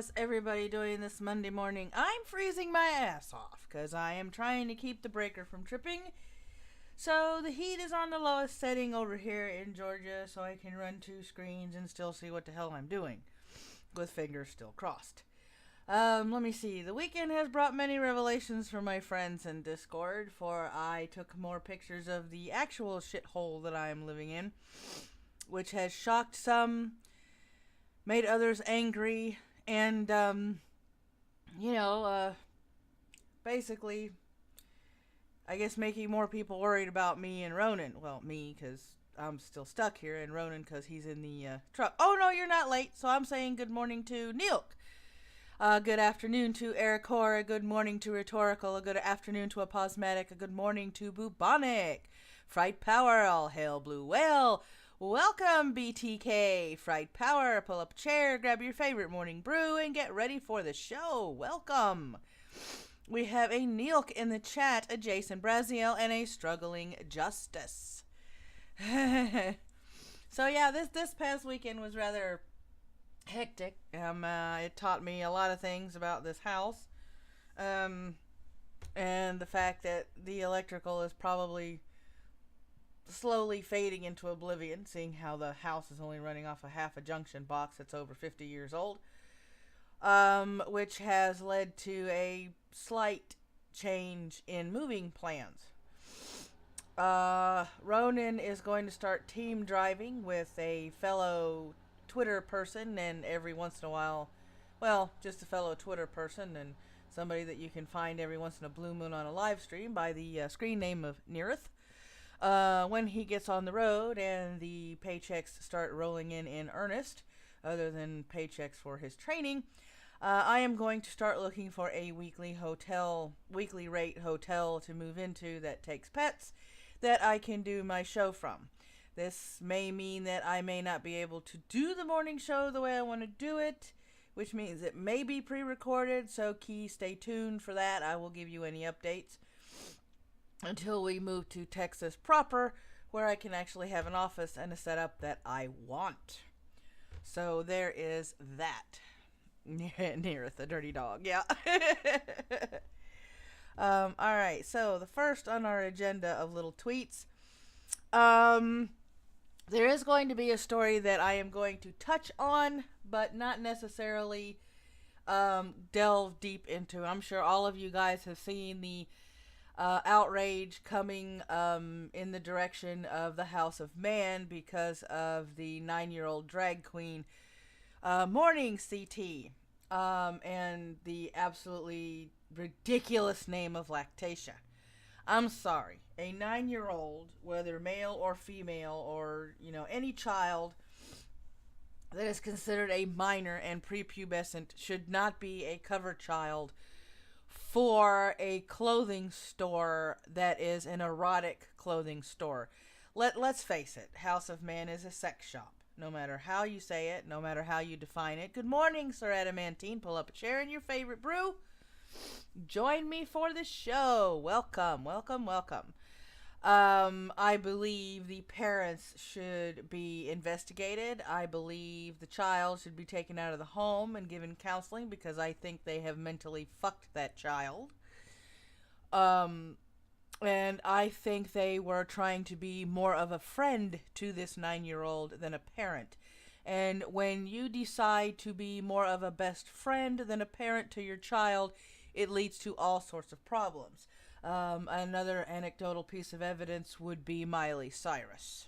is everybody doing this Monday morning? I'm freezing my ass off because I am trying to keep the breaker from tripping. So the heat is on the lowest setting over here in Georgia, so I can run 2 screens and still see what the hell I'm doing, with fingers still crossed. Let me see. The weekend has brought many revelations for my friends in Discord, for I took more pictures of the actual shithole that I am living in, which has shocked some, made others angry, and, basically, I guess making more people worried about me and Ronan. Well, me, because I'm still stuck here, and Ronan, because he's in the truck. Oh, no, you're not late, so I'm saying good morning to Neilk. Good afternoon to Arketer, a good morning to Rhetorical, a good afternoon to Aposmatic, a good morning to Bubonic. Fright Power, all hail Blue Whale. Welcome, BTK. Fright Power, pull up a chair, grab your favorite morning brew, and get ready for the show. Welcome. We have a Neilk in the chat, a Jason Brazeal, and a struggling Justice. So yeah, this past weekend was rather hectic. It taught me a lot of things about this house, and the fact that the electrical is probably slowly fading into oblivion, seeing how the house is only running off a half a junction box that's over 50 years old, which has led to a slight change in moving plans. Ronan is going to start team driving with a fellow Twitter person, and every once in a while, well, just a fellow Twitter person and somebody that you can find every once in a blue moon on a live stream by the screen name of Neareth. When he gets on the road and the paychecks start rolling in earnest, other than paychecks for his training, I am going to start looking for a weekly rate hotel to move into that takes pets that I can do my show from. This may mean that I may not be able to do the morning show the way I want to do it, which means it may be pre-recorded, so stay tuned for that. I will give you any updates until we move to Texas proper, where I can actually have an office and a setup that I want. So there is that. Neareth, the dirty dog, yeah. Alright, so the first on our agenda of little tweets. There is going to be a story that I am going to touch on, but not necessarily delve deep into. I'm sure all of you guys have seen the outrage coming in the direction of the House of Man because of the 9-year-old drag queen Morning CT and the absolutely ridiculous name of Lactatia. I'm sorry. A 9-year-old, whether male or female or, any child that is considered a minor and prepubescent should not be a cover child for a clothing store that is an erotic clothing store. Let's face it, House of Man is a sex shop. No matter how you say it, no matter how you define it. Good morning, Sir Adamantine. Pull up a chair in your favorite brew. Join me for the show. Welcome, welcome, welcome. I believe the parents should be investigated. I believe the child should be taken out of the home and given counseling because I think they have mentally fucked that child. And I think they were trying to be more of a friend to this 9-year-old than a parent. And when you decide to be more of a best friend than a parent to your child, it leads to all sorts of problems. Another anecdotal piece of evidence would be Miley Cyrus.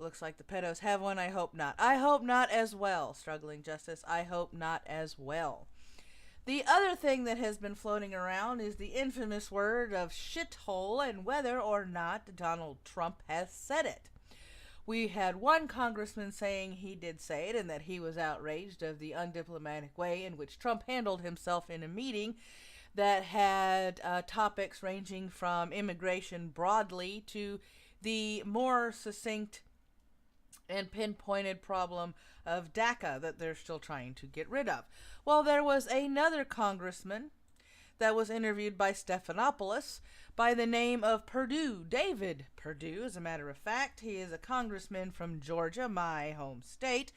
Looks like the pedos have one. I hope not. I hope not as well, Struggling Justice. I hope not as well. The other thing that has been floating around is the infamous word of shithole and whether or not Donald Trump has said it. We had one congressman saying he did say it and that he was outraged of the undiplomatic way in which Trump handled himself in a meeting that had topics ranging from immigration broadly to the more succinct and pinpointed problem of DACA that they're still trying to get rid of. Well, there was another congressman that was interviewed by Stephanopoulos by the name of Perdue, David Perdue, as a matter of fact. He is a congressman from Georgia, my home state.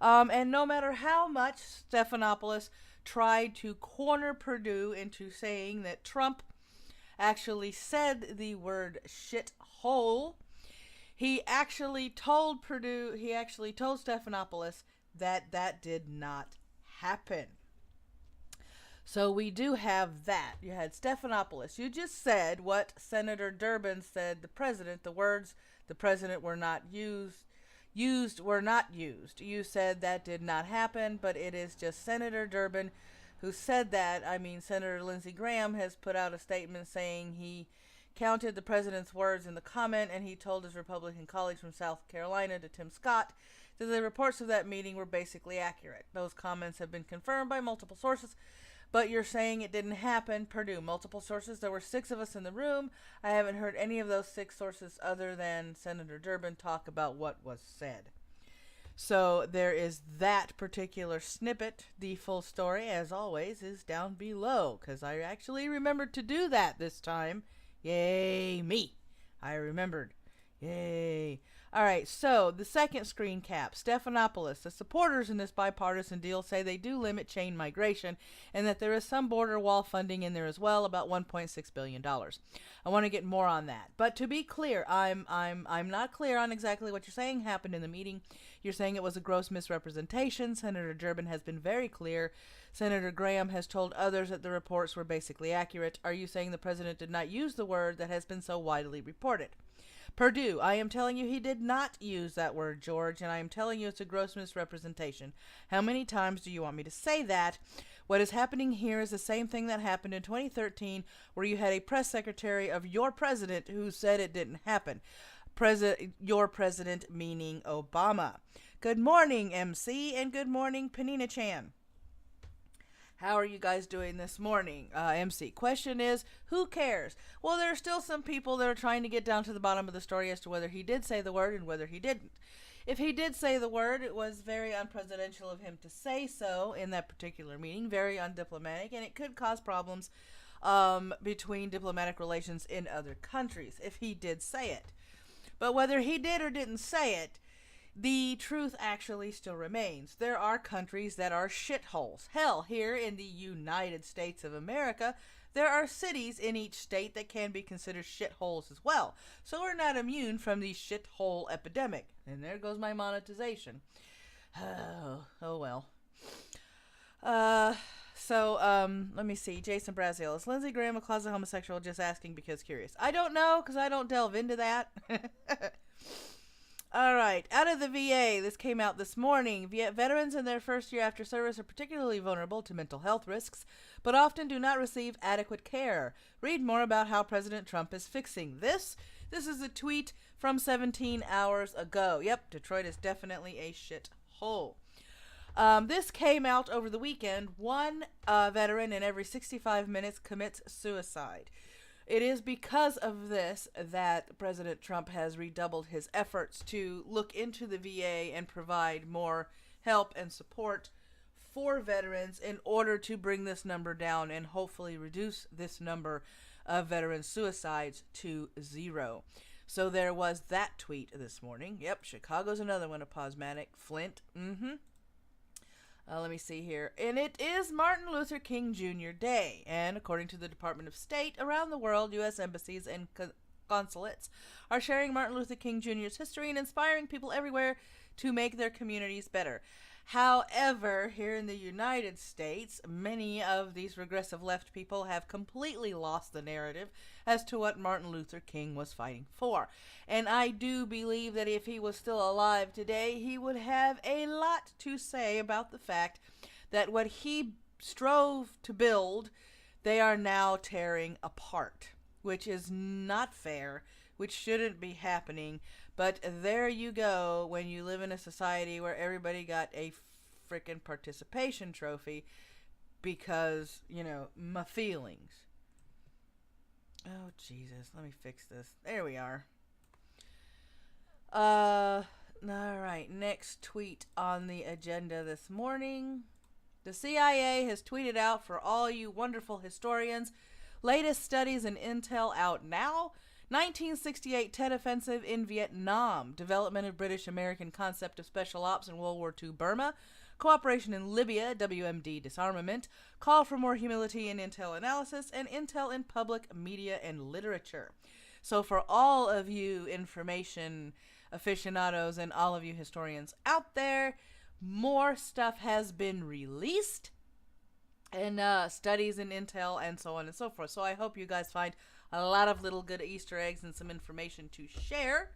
And no matter how much Stephanopoulos tried to corner Purdue into saying that Trump actually said the word shithole, he actually told Stephanopoulos that that did not happen. So we do have that. You had Stephanopoulos. You just said what Senator Durbin said, the words the president were not were not used. You said that did not happen, but it is just Senator Durbin who said that. I mean, Senator Lindsey Graham has put out a statement saying he counted the president's words in the comment, and he told his Republican colleagues from South Carolina to Tim Scott that the reports of that meeting were basically accurate. Those comments have been confirmed by multiple sources, but you're saying it didn't happen. Purdue, multiple sources. There were 6 of us in the room. I haven't heard any of those 6 sources other than Senator Durbin talk about what was said. So there is that particular snippet. The full story, as always, is down below, because I actually remembered to do that this time. Yay, me. I remembered. Yay. All right, so the second screen cap, Stephanopoulos. The supporters in this bipartisan deal say they do limit chain migration and that there is some border wall funding in there as well, about $1.6 billion. I want to get more on that. But to be clear, I'm not clear on exactly what you're saying happened in the meeting. You're saying it was a gross misrepresentation. Senator Durbin has been very clear. Senator Graham has told others that the reports were basically accurate. Are you saying the president did not use the word that has been so widely reported? Purdue, I am telling you he did not use that word, George, and I am telling you it's a gross misrepresentation. How many times do you want me to say that? What is happening here is the same thing that happened in 2013, where you had a press secretary of your president who said it didn't happen. Your president meaning Obama. Good morning, MC, and good morning, Panina Chan. How are you guys doing this morning? MC, question is, who cares? Well, there are still some people that are trying to get down to the bottom of the story as to whether he did say the word and whether he didn't. If he did say the word, it was very unpresidential of him to say so in that particular meeting, very undiplomatic, and it could cause problems between diplomatic relations in other countries if he did say it. But whether he did or didn't say it, the truth actually still remains. There are countries that are shitholes. Hell, here in the United States of America, there are cities in each state that can be considered shitholes as well. So we're not immune from the shithole epidemic. And there goes my monetization. Oh well. Let me see. Jason Brazeal. Is Lindsey Graham a closet homosexual? Just asking because curious. I don't know, because I don't delve into that. All right, out of the VA, this came out this morning. Veterans in their first year after service are particularly vulnerable to mental health risks, but often do not receive adequate care. Read more about how President Trump is fixing this. This is a tweet from 17 hours ago. Yep, Detroit is definitely a shithole. This came out over the weekend. One veteran in every 65 minutes commits suicide. It is because of this that President Trump has redoubled his efforts to look into the VA and provide more help and support for veterans in order to bring this number down and hopefully reduce this number of veteran suicides to 0. So there was that tweet this morning. Yep, Chicago's another one, a Posmatic. Flint, let me see here. And it is Martin Luther King Jr. Day. And according to the Department of State, around the world, U.S. embassies and consulates are sharing Martin Luther King Jr.'s history and inspiring people everywhere to make their communities better. However, here in the United States, many of these regressive left people have completely lost the narrative as to what Martin Luther King was fighting for. And I do believe that if he was still alive today, he would have a lot to say about the fact that what he strove to build, they are now tearing apart, which is not fair, which shouldn't be happening. But there you go when you live in a society where everybody got a freaking participation trophy because, my feelings. Oh, Jesus. Let me fix this. There we are. All right. Next tweet on the agenda this morning. The CIA has tweeted out for all you wonderful historians. Latest studies and intel out now. 1968 Tet Offensive in Vietnam. Development of British-American concept of special ops in World War II Burma. Cooperation in Libya, WMD disarmament. Call for more humility in intel analysis. And intel in public media and literature. So for all of you information aficionados and all of you historians out there, more stuff has been released. And studies in intel and so on and so forth. So I hope you guys find a lot of little good Easter eggs and some information to share.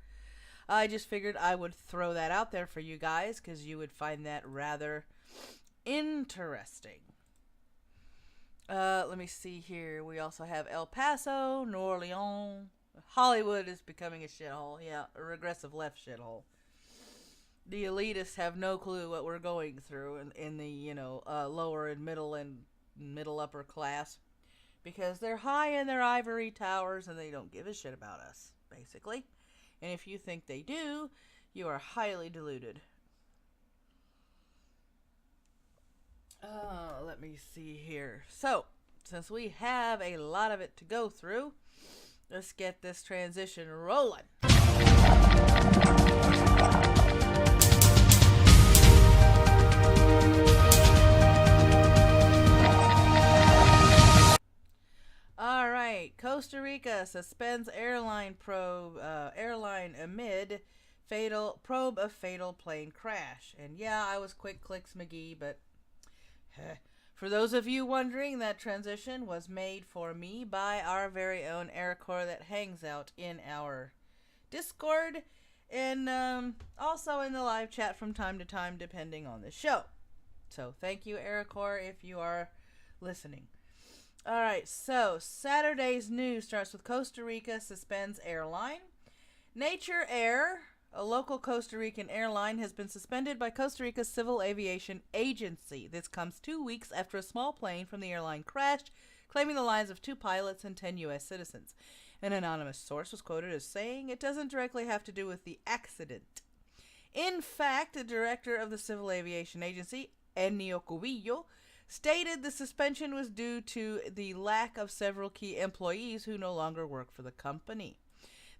I just figured I would throw that out there for you guys because you would find that rather interesting. Let me see here. We also have El Paso, New Orleans. Hollywood is becoming a shithole. Yeah, a regressive left shithole. The elitists have no clue what we're going through in the, lower and middle upper class. Because they're high in their ivory towers and they don't give a shit about us, basically. And if you think they do, you are highly deluded. Let me see here. So, since we have a lot of it to go through, let's get this transition rolling. All right, Costa Rica suspends airline probe amid probe of fatal plane crash. And yeah, I was quick clicks McGee, but for those of you wondering, that transition was made for me by our very own Arketer that hangs out in our Discord and also in the live chat from time to time, depending on the show. So thank you, Arketer, if you are listening. All right, so Saturday's news starts with Costa Rica suspends airline. Nature Air, a local Costa Rican airline, has been suspended by Costa Rica's Civil Aviation Agency. This comes 2 weeks after a small plane from the airline crashed, claiming the lives of 2 pilots and 10 U.S. citizens. An anonymous source was quoted as saying it doesn't directly have to do with the accident. In fact, the director of the Civil Aviation Agency, Ennio Cubillo, stated the suspension was due to the lack of several key employees who no longer work for the company.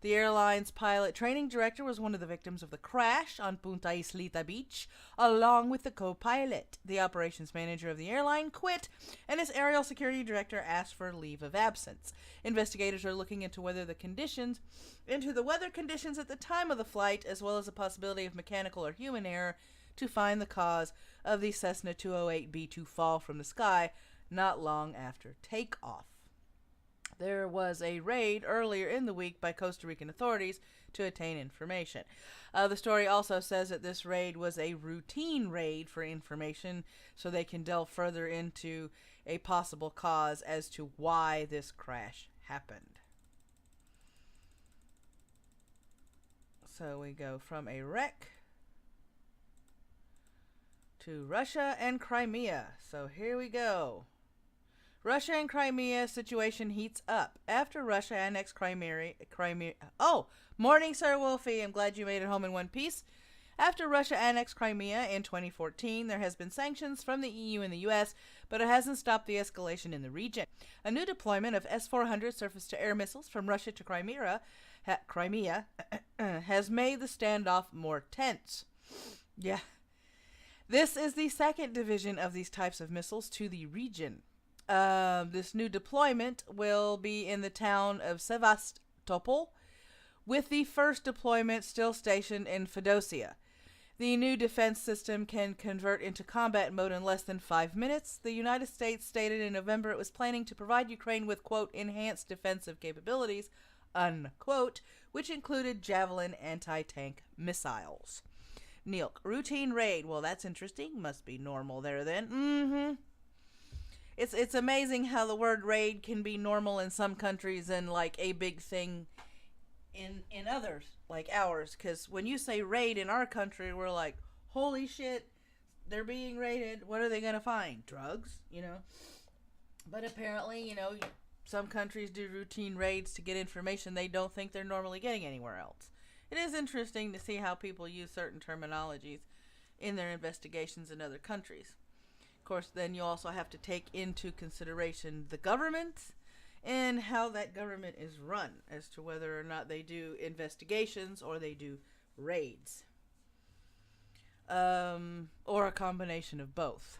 The airline's pilot training director was one of the victims of the crash on Punta Islita Beach, along with the co-pilot. The operations manager of the airline quit, and its aerial security director asked for a leave of absence. Investigators are looking into the weather conditions at the time of the flight, as well as the possibility of mechanical or human error, to find the cause of the Cessna 208B to fall from the sky not long after takeoff. There was a raid earlier in the week by Costa Rican authorities to obtain information. The story also says that this raid was a routine raid for information, so they can delve further into a possible cause as to why this crash happened. So we go from a wreck to Russia and Crimea. So here we go. Russia and Crimea situation heats up after Russia annexed Crimea. Oh, morning, Sir Wolfie. I'm glad you made it home in one piece. After Russia annexed Crimea in 2014, there has been sanctions from the EU and the US, but it hasn't stopped the escalation in the region. A new deployment of S-400 surface-to-air missiles from Russia to Crimea has made the standoff more tense. Yeah. This is the second division of these types of missiles to the region. This new deployment will be in the town of Sevastopol, with the first deployment still stationed in Fedosia. The new defense system can convert into combat mode in less than 5 minutes. The United States stated in November it was planning to provide Ukraine with, quote, enhanced defensive capabilities, unquote, which included Javelin anti-tank missiles. Neilk, routine raid. Well, that's interesting. Must be normal there then. It's amazing how the word raid can be normal in some countries and like a big thing in others, like ours. Because when you say raid in our country, we're like, holy shit, they're being raided. What are they going to find? Drugs, But apparently, some countries do routine raids to get information they don't think they're normally getting anywhere else. It is interesting to see how people use certain terminologies in their investigations in other countries. Of course, then you also have to take into consideration the government in how that government is run as to whether or not they do investigations or they do raids. Or a combination of both.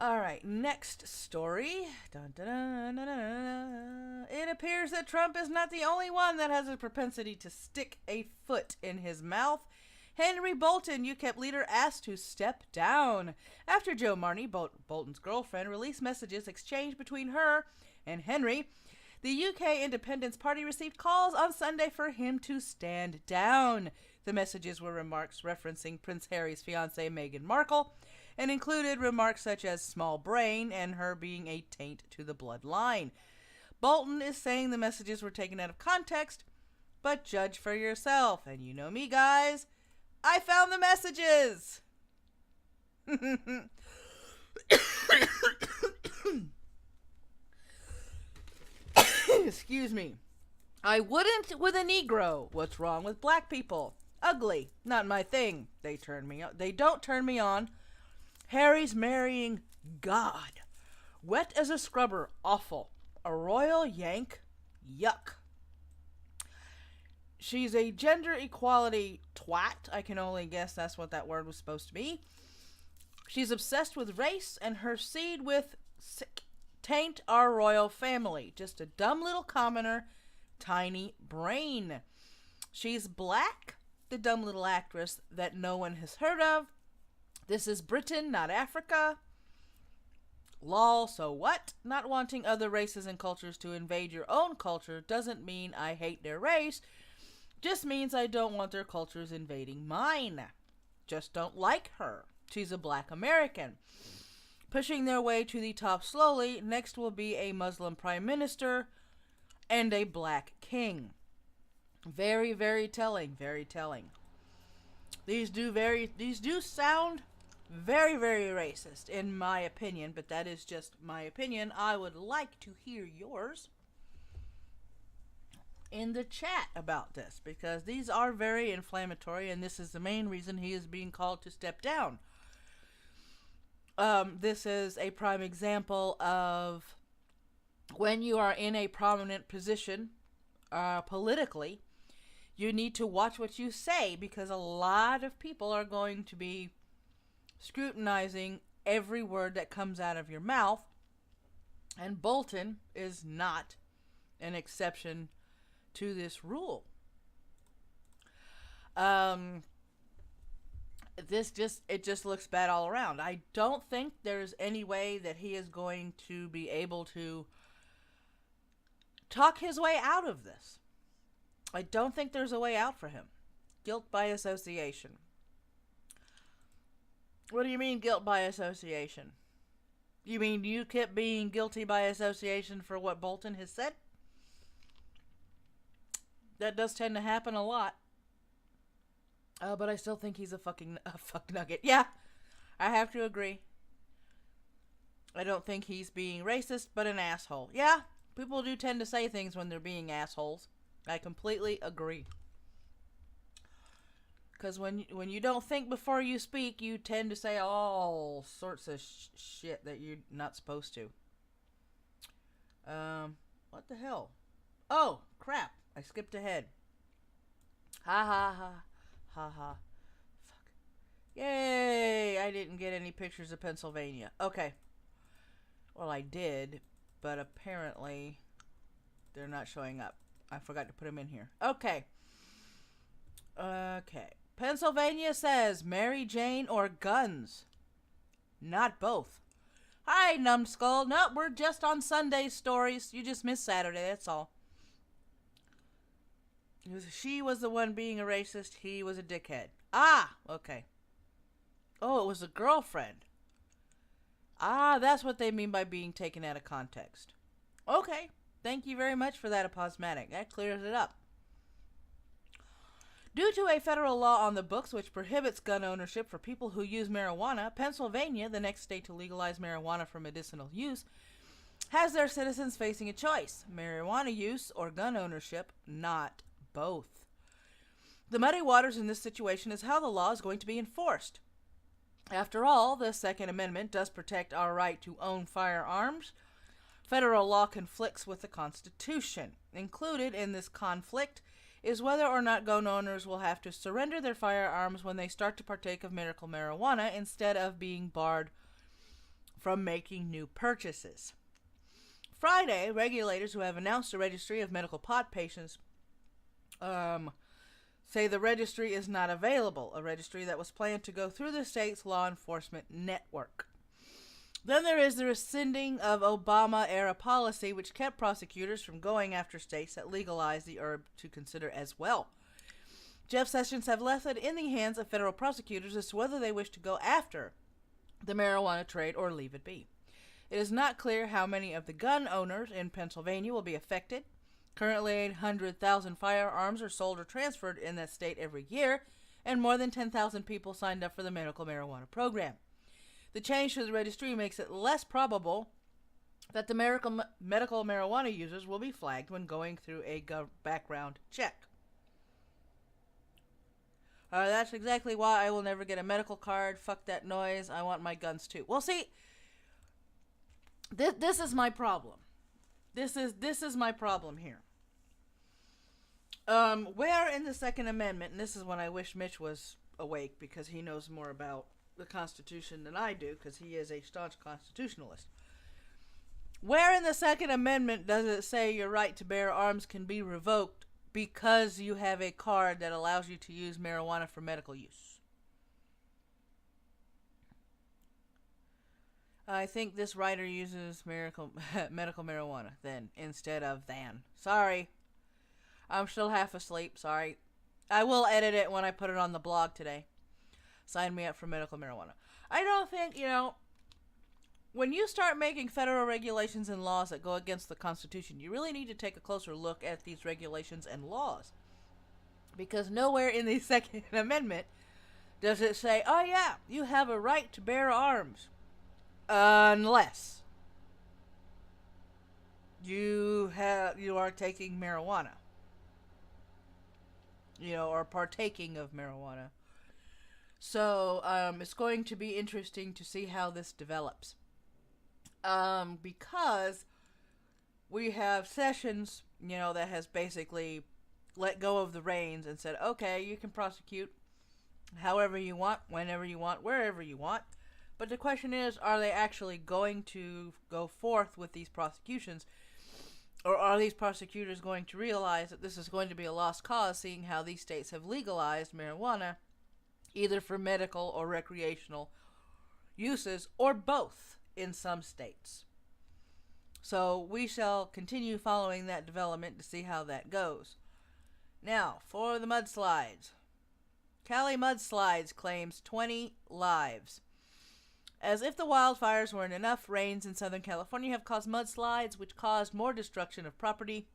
Alright, next story. Dun, dun, dun, dun, dun, dun. It appears that Trump is not the only one that has a propensity to stick a foot in his mouth. Henry Bolton, UKIP leader, asked to step down after Joe Marney, Bolton's girlfriend, released messages exchanged between her and Henry. The UK Independence Party received calls on Sunday for him to stand down. The messages were remarks referencing Prince Harry's fiancée Meghan Markle and included remarks such as small brain and her being a taint to the bloodline. Bolton is saying the messages were taken out of context, but judge for yourself. And you know me, guys. I found the messages. Excuse me. I wouldn't with a Negro. What's wrong with black people? Ugly. Not my thing. They don't turn me on. Harry's marrying God. Wet as a scrubber. Awful. A royal yank. Yuck. She's a gender equality twat. I can only guess that's what that word was supposed to be. She's obsessed with race and her seed with taint our royal family. Just a dumb little commoner. Tiny brain. She's black. The dumb little actress that no one has heard of. This is Britain, not Africa. Lol, so what? Not wanting other races and cultures to invade your own culture doesn't mean I hate their race. Just means I don't want their cultures invading mine. Just don't like her. She's a black American. Pushing their way to the top slowly, next will be a Muslim prime minister and a black king. Very, very telling, very telling. These do sound very, very racist, in my opinion, but that is just my opinion. I would like to hear yours in the chat about this, because these are very inflammatory, and this is the main reason he is being called to step down. This is a prime example of when you are in a prominent position politically, you need to watch what you say, because a lot of people are going to be scrutinizing every word that comes out of your mouth, and Bolton is not an exception to this rule. It just looks bad all around. I don't think there's any way that he is going to be able to talk his way out of this. I don't think there's a way out for him. Guilt by association. What do you mean guilt by association? You mean UKIP being guilty by association for what Bolton has said? That does tend to happen a lot. But I still think he's a fuck nugget. Yeah, I have to agree. I don't think he's being racist, but an asshole. Yeah, people do tend to say things when they're being assholes. I completely agree. Because when you don't think before you speak, you tend to say all sorts of shit that you're not supposed to. What the hell? Oh, crap. I skipped ahead. Ha ha ha. Ha ha. Fuck. Yay! I didn't get any pictures of Pennsylvania. Okay. Well, I did, but apparently they're not showing up. I forgot to put them in here. Okay. Okay. Pennsylvania says Mary Jane or guns. Not both. Hi, Numbed Skull. Nope, we're just on Sunday's stories. You just missed Saturday, that's all. She was the one being a racist. He was a dickhead. Ah, okay. Oh, it was a girlfriend. Ah, that's what they mean by being taken out of context. Okay. Thank you very much for that, Aposmatic. That clears it up. Due to a federal law on the books which prohibits gun ownership for people who use marijuana, Pennsylvania, the next state to legalize marijuana for medicinal use, has their citizens facing a choice: marijuana use or gun ownership, not both. The muddy waters in this situation is how the law is going to be enforced. After all, the Second Amendment does protect our right to own firearms. federal law conflicts with the Constitution. Included in this conflict is whether or not gun owners will have to surrender their firearms when they start to partake of medical marijuana instead of being barred from making new purchases. Friday, regulators who have announced a registry of medical pot patients say the registry is not available, a registry that was planned to go through the state's law enforcement network. Then there is the rescinding of Obama-era policy, which kept prosecutors from going after states that legalized the herb to consider as well. Jeff Sessions have left it in the hands of federal prosecutors as to whether they wish to go after the marijuana trade or leave it be. It is not clear how many of the gun owners in Pennsylvania will be affected. Currently, 800,000 firearms are sold or transferred in that state every year, and more than 10,000 people signed up for the medical marijuana program. The change to the registry makes it less probable that the medical marijuana users will be flagged when going through a background check. That's exactly why I will never get a medical card. Fuck that noise. I want my guns too. Well, see, this is my problem. This is my problem here. Where in the Second Amendment, and this is when I wish Mitch was awake because he knows more about the Constitution than I do because he is a staunch constitutionalist. Where in the Second Amendment does it say your right to bear arms can be revoked because you have a card that allows you to use marijuana for medical use? I think this writer uses medical marijuana then instead of than. Sorry. I'm still half asleep. Sorry. I will edit it when I put it on the blog today. Sign me up for medical marijuana. I don't think, when you start making federal regulations and laws that go against the Constitution, you really need to take a closer look at these regulations and laws. Because nowhere in the Second Amendment does it say, oh yeah, you have a right to bear arms. Unless you are taking marijuana. Or partaking of marijuana. So, it's going to be interesting to see how this develops. Because we have Sessions, that has basically let go of the reins and said, okay, you can prosecute however you want, whenever you want, wherever you want. But the question is, are they actually going to go forth with these prosecutions? Or are these prosecutors going to realize that this is going to be a lost cause, seeing how these states have legalized marijuana, either for medical or recreational uses, or both in some states? So we shall continue following that development to see how that goes. Now, for the mudslides. Cali mudslides claims 20 lives. As if the wildfires weren't enough, rains in Southern California have caused mudslides, which caused more destruction of property,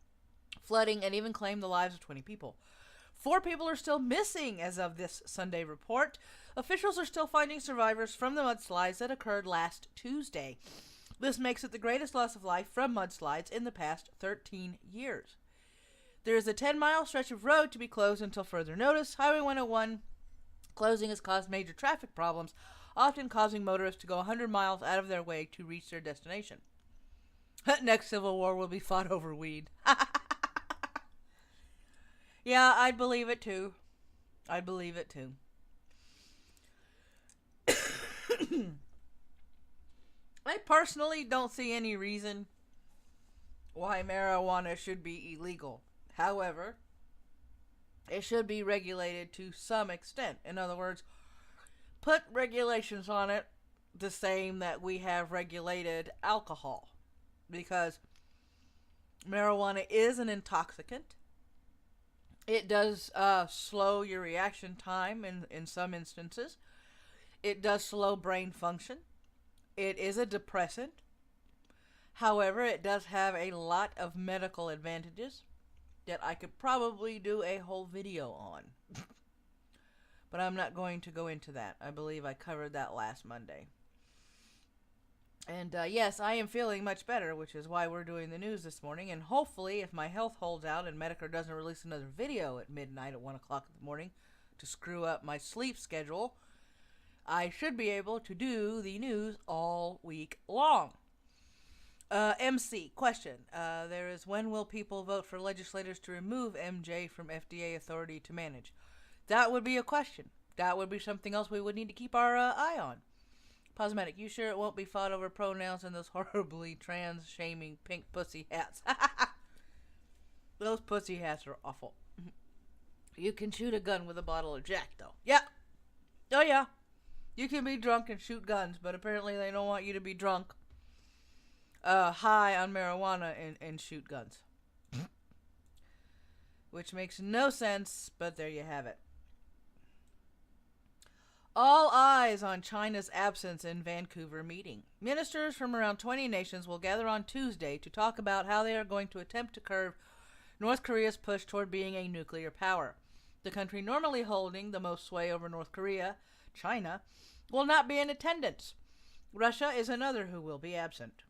flooding, and even claimed the lives of 20 people. 4 people are still missing as of this Sunday report. Officials are still finding survivors from the mudslides that occurred last Tuesday. This makes it the greatest loss of life from mudslides in the past 13 years. There is a 10-mile stretch of road to be closed until further notice. Highway 101 closing has caused major traffic problems, often causing motorists to go 100 miles out of their way to reach their destination. Next civil war will be fought over weed. Yeah, I'd believe it too. I personally don't see any reason why marijuana should be illegal. However, it should be regulated to some extent. In other words, put regulations on it the same that we have regulated alcohol. Because marijuana is an intoxicant. It does slow your reaction time in some instances. It does slow brain function. It is a depressant. However, it does have a lot of medical advantages that I could probably do a whole video on. But I'm not going to go into that. I believe I covered that last Monday. And yes, I am feeling much better, which is why we're doing the news this morning. And hopefully, if my health holds out and Medicare doesn't release another video at midnight at 1 o'clock in the morning to screw up my sleep schedule, I should be able to do the news all week long. MC, question. There is, when will people vote for legislators to remove MJ from FDA authority to manage? That would be a question. That would be something else we would need to keep our eye on. Cosmetic, you sure it won't be fought over pronouns and those horribly trans-shaming pink pussy hats? Those pussy hats are awful. You can shoot a gun with a bottle of Jack, though. Yeah. Oh, yeah. You can be drunk and shoot guns, but apparently they don't want you to be drunk, high on marijuana, and shoot guns. Which makes no sense, but there you have it. All eyes on China's absence in Vancouver meeting. Ministers from around 20 nations will gather on Tuesday to talk about how they are going to attempt to curb North Korea's push toward being a nuclear power. The country normally holding the most sway over North Korea, China, will not be in attendance. Russia is another who will be absent.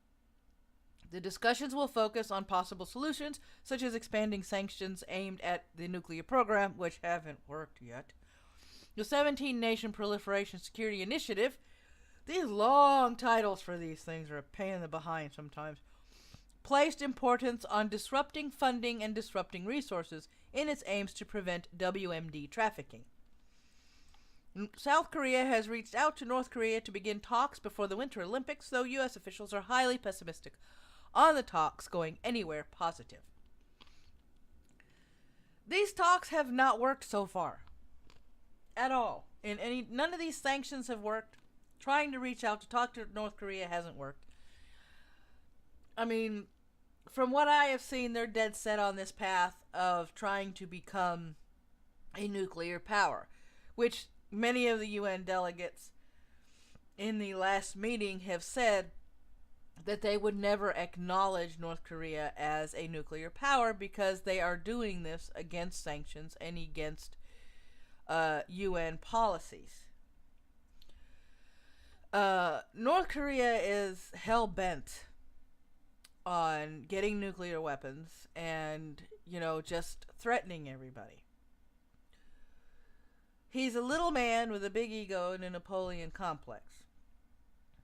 The discussions will focus on possible solutions, such as expanding sanctions aimed at the nuclear program, which haven't worked yet. The 17-Nation Proliferation Security Initiative, these long titles for these things are a pain in the behind sometimes, placed importance on disrupting funding and disrupting resources in its aims to prevent WMD trafficking. South Korea has reached out to North Korea to begin talks before the Winter Olympics, though U.S. officials are highly pessimistic on the talks going anywhere positive. These talks have not worked so far. At all. None of these sanctions have worked. Trying to reach out to talk to North Korea hasn't worked. I mean, from what I have seen, they're dead set on this path of trying to become a nuclear power, which many of the UN delegates in the last meeting have said that they would never acknowledge North Korea as a nuclear power because they are doing this against sanctions and against UN policies. North Korea is hell-bent on getting nuclear weapons and, just threatening everybody. He's a little man with a big ego and a Napoleon complex.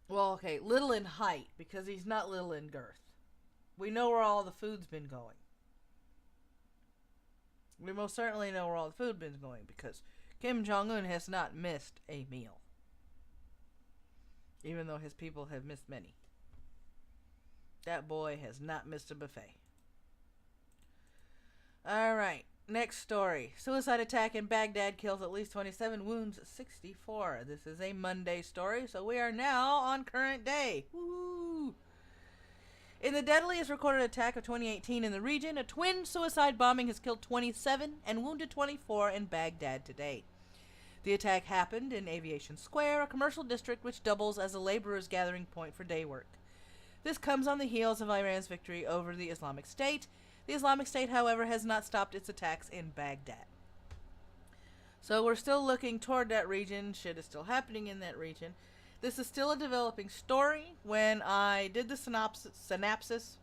Well, okay, little in height, because he's not little in girth. We know where all the food's been going. We most certainly know where all the food's been going, because Kim Jong-un has not missed a meal. Even though his people have missed many. That boy has not missed a buffet. Alright, next story. Suicide attack in Baghdad kills at least 27, wounds 64. This is a Monday story, so we are now on current day. Woo! In the deadliest recorded attack of 2018 in the region, a twin suicide bombing has killed 27 and wounded 24 in Baghdad today. The attack happened in Aviation Square, a commercial district which doubles as a laborers' gathering point for day work. This comes on the heels of Iran's victory over the Islamic State. The Islamic State, however, has not stopped its attacks in Baghdad. So we're still looking toward that region. Shit is still happening in that region. This is still a developing story. When I did the synopsis,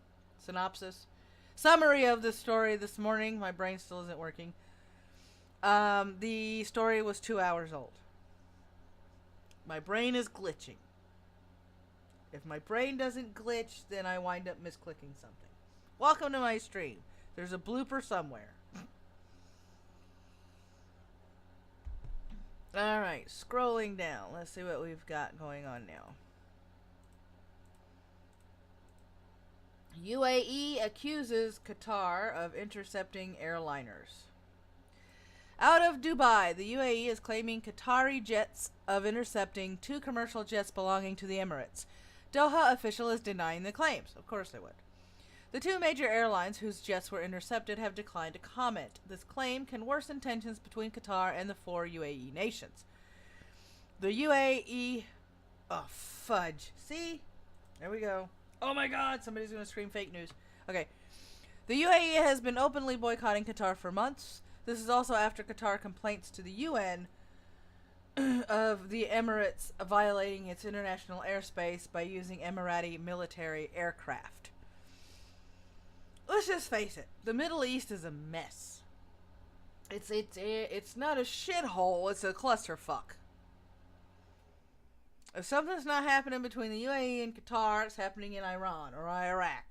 summary of this story this morning, my brain still isn't working. The story was 2 hours old. My brain is glitching. If my brain doesn't glitch, then I wind up misclicking something. Welcome to my stream. There's a blooper somewhere. Alright, scrolling down. Let's see what we've got going on now. UAE accuses Qatar of intercepting airliners. Out of Dubai, the UAE is claiming Qatari jets of intercepting 2 commercial jets belonging to the Emirates. Doha official is denying the claims. Of course they would. The 2 major airlines whose jets were intercepted have declined to comment. This claim can worsen tensions between Qatar and the 4 UAE nations. The UAE... Oh, fudge. See? There we go. Oh my god, somebody's going to scream fake news. Okay. The UAE has been openly boycotting Qatar for months. This is also after Qatar complaints to the UN of the Emirates violating its international airspace by using Emirati military aircraft. Let's just face it, the Middle East is a mess. It's not a shithole, it's a clusterfuck. If something's not happening between the UAE and Qatar, it's happening in Iran or Iraq.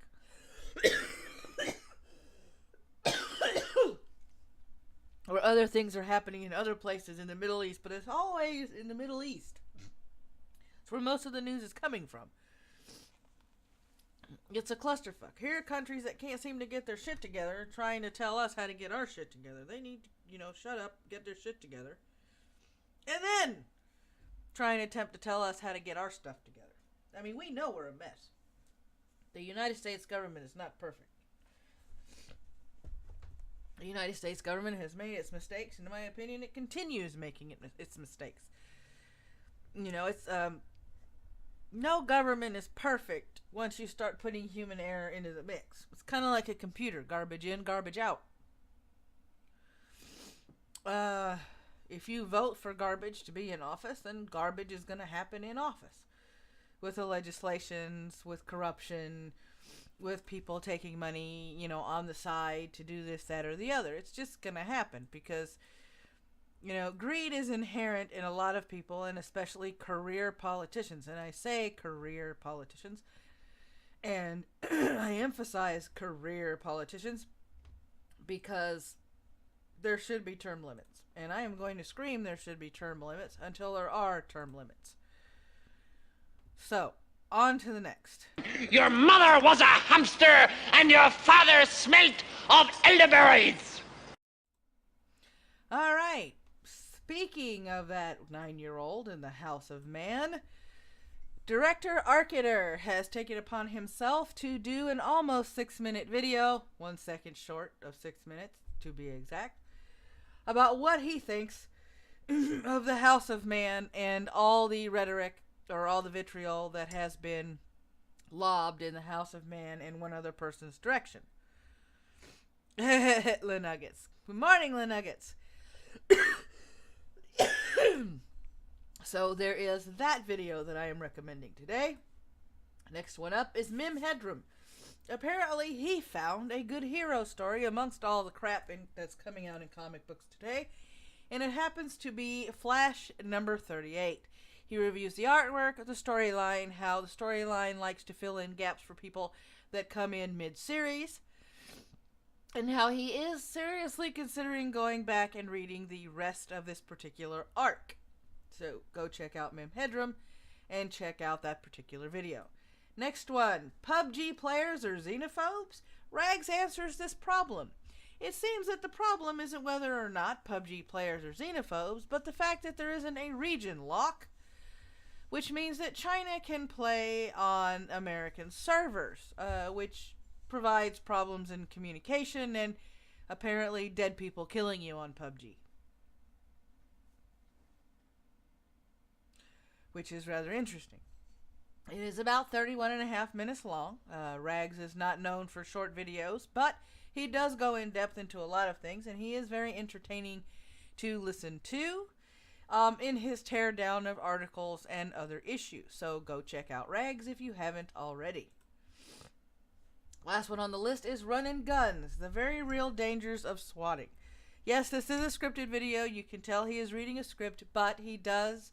Or other things are happening in other places in the Middle East, but it's always in the Middle East. It's where most of the news is coming from. It's a clusterfuck. Here are countries that can't seem to get their shit together trying to tell us how to get our shit together. They need to, shut up, get their shit together. And then try and attempt to tell us how to get our stuff together. I mean, we know we're a mess. The United States government is not perfect. The United States government has made its mistakes, and in my opinion, it continues making its mistakes. It's no government is perfect once you start putting human error into the mix. It's kind of like a computer, garbage in, garbage out. If you vote for garbage to be in office, then garbage is going to happen in office. With the legislations, with corruption, with people taking money, on the side to do this, that, or the other. It's just going to happen because, greed is inherent in a lot of people, and especially career politicians. And I say career politicians, and I emphasize career politicians because there should be term limits. And I am going to scream there should be term limits until there are term limits. So, on to the next. Your mother was a hamster and your father smelt of elderberries. All right. Speaking of that 9-year-old in the House of Man, director Arketer has taken upon himself to do an almost 6-minute video, 1 second short of 6 minutes to be exact, about what he thinks of the House of Man and all the rhetoric or all the vitriol that has been lobbed in the House of Man in one other person's direction. Le Nuggets. Good morning, Le Nuggets. So there is that video that I am recommending today. Next one up is Mim Headroom. Apparently he found a good hero story amongst all the crap that's coming out in comic books today, and it happens to be Flash number 38. He reviews the artwork, the storyline, how the storyline likes to fill in gaps for people that come in mid-series, and how he is seriously considering going back and reading the rest of this particular arc. So go check out Mim Headroom and check out that particular video. Next one, PUBG players are xenophobes? Rags answers this problem. It seems that the problem isn't whether or not PUBG players are xenophobes, but the fact that there isn't a region lock, which means that China can play on American servers, which provides problems in communication and apparently dead people killing you on PUBG. Which is rather interesting. It is about 31.5 minutes long. Rags is not known for short videos, but he does go in depth into a lot of things, and he is very entertaining to listen to in his teardown of articles and other issues. So go check out Rags if you haven't already. Last one on the list is Run and Guns, the very real dangers of swatting. Yes, this is a scripted video. You can tell he is reading a script, but he does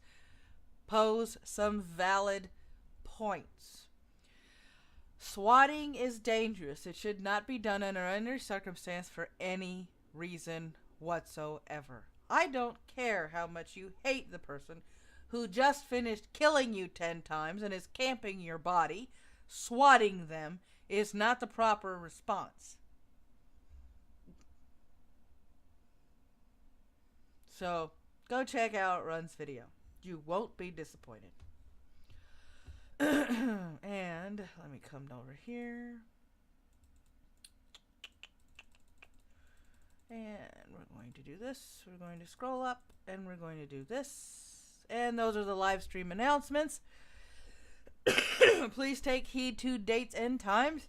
pose some valid points. Swatting is dangerous. It should not be done under any circumstance for any reason whatsoever. I don't care how much you hate the person who just finished killing you 10 times and is camping your body. Swatting them is not the proper response. So, go check out Run's video. You won't be disappointed. And let me come over here. And we're going to do this. We're going to scroll up and we're going to do this. And those are the live stream announcements. Please take heed to dates and times.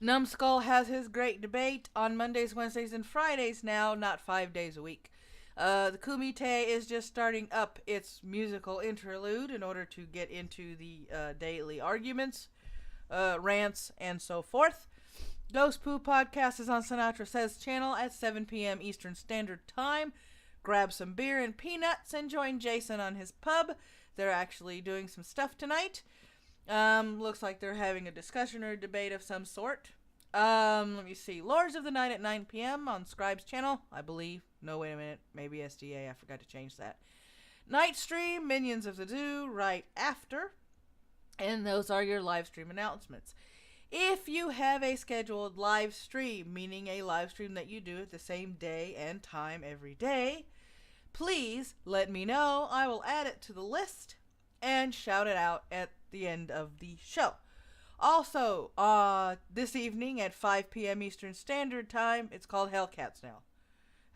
Numbed Skull has his great debate on Mondays, Wednesdays, and Fridays now, not 5 days a week. The Kumite is just starting up its musical interlude in order to get into the daily arguments, rants, and so forth. Poo Podcast is on Sinatra Says channel at 7 p.m. Eastern Standard Time. Grab some beer and peanuts and join Jason on his pub They're actually doing some stuff tonight. Looks like they're having a discussion or debate of some sort. Let me see. Lords of the Night at 9 p.m. on Scribe's channel, I believe. No, wait a minute. Maybe SDA. I forgot to change that. Night stream, Minions of the Zoo, right after. And those are your live stream announcements. If you have a scheduled live stream, meaning a live stream that you do at the same day and time every day, please let me know. I will add it to the list and shout it out at the end of the show. Also, this evening at 5 p.m. Eastern Standard Time, it's called Hellcats now.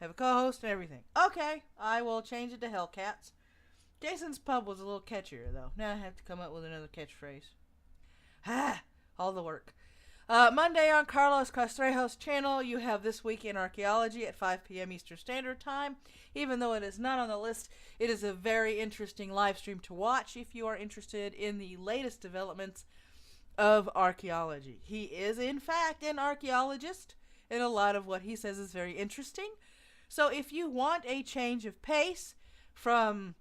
Have a co-host and everything. Okay, I will change it to Hellcats. Jason's Pub was a little catchier, though. Now I have to come up with another catchphrase. All the work. Monday on Carlos Castrejo's channel, you have This Week in Archaeology at 5 p.m. Eastern Standard Time. Even though it is not on the list, it is a very interesting live stream to watch if you are interested in the latest developments of archaeology. He is, in fact, an archaeologist, and a lot of what he says is very interesting. So if you want a change of pace from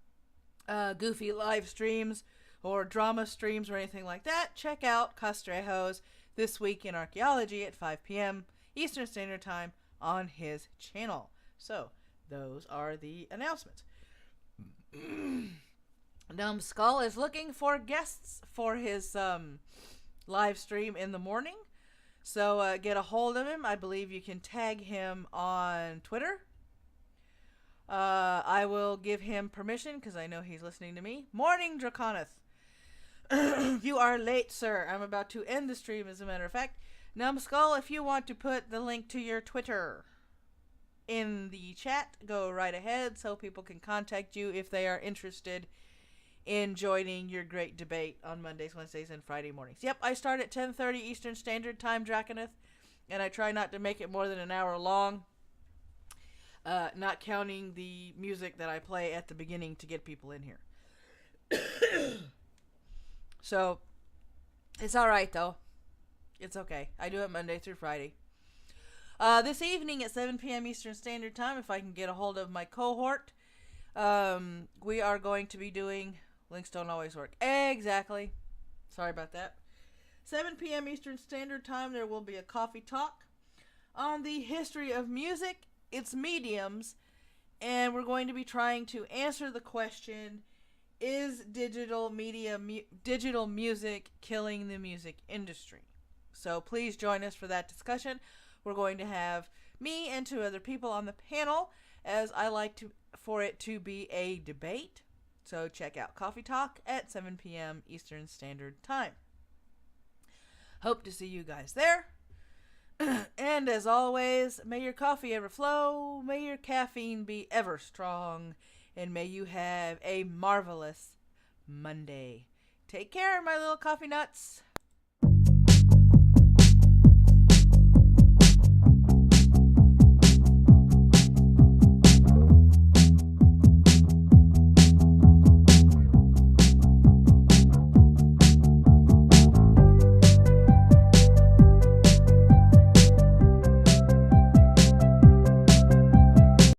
goofy live streams or drama streams or anything like that, check out Castrejo's This Week in Archaeology at 5 p.m. Eastern Standard Time on his channel. So, those are the announcements. Numbed Skull is looking for guests for his live stream in the morning. So, get a hold of him. I believe you can tag him on Twitter. I will give him permission because I know he's listening to me. Morning, Draconith. You are late, sir. I'm about to end the stream, as a matter of fact. Numbed Skull, if you want to put the link to your Twitter in the chat, go right ahead so people can contact you if they are interested in joining your great debate on Mondays, Wednesdays, and Friday mornings. Yep, I start at 10:30 Eastern Standard Time, Draconith, and I try not to make it more than an hour long. Not counting the music that I play at the beginning to get people in here. So, it's alright though. It's okay. I do it Monday through Friday. This evening at 7 p.m. Eastern Standard Time, if I can get a hold of my cohort, we are going to be doing... Links don't always work. Exactly. Sorry about that. 7 p.m. Eastern Standard Time, there will be a coffee talk on the history of music, its mediums, and we're going to be trying to answer the question, is digital music killing the music industry? So please join us for that discussion. We're going to have me and 2 other people on the panel, as I like for it to be a debate. So check out Coffee Talk at 7 p.m. Eastern Standard Time. Hope to see you guys there. And as always, may your coffee ever flow, may your caffeine be ever strong, and may you have a marvelous Monday. Take care, my little coffee nuts.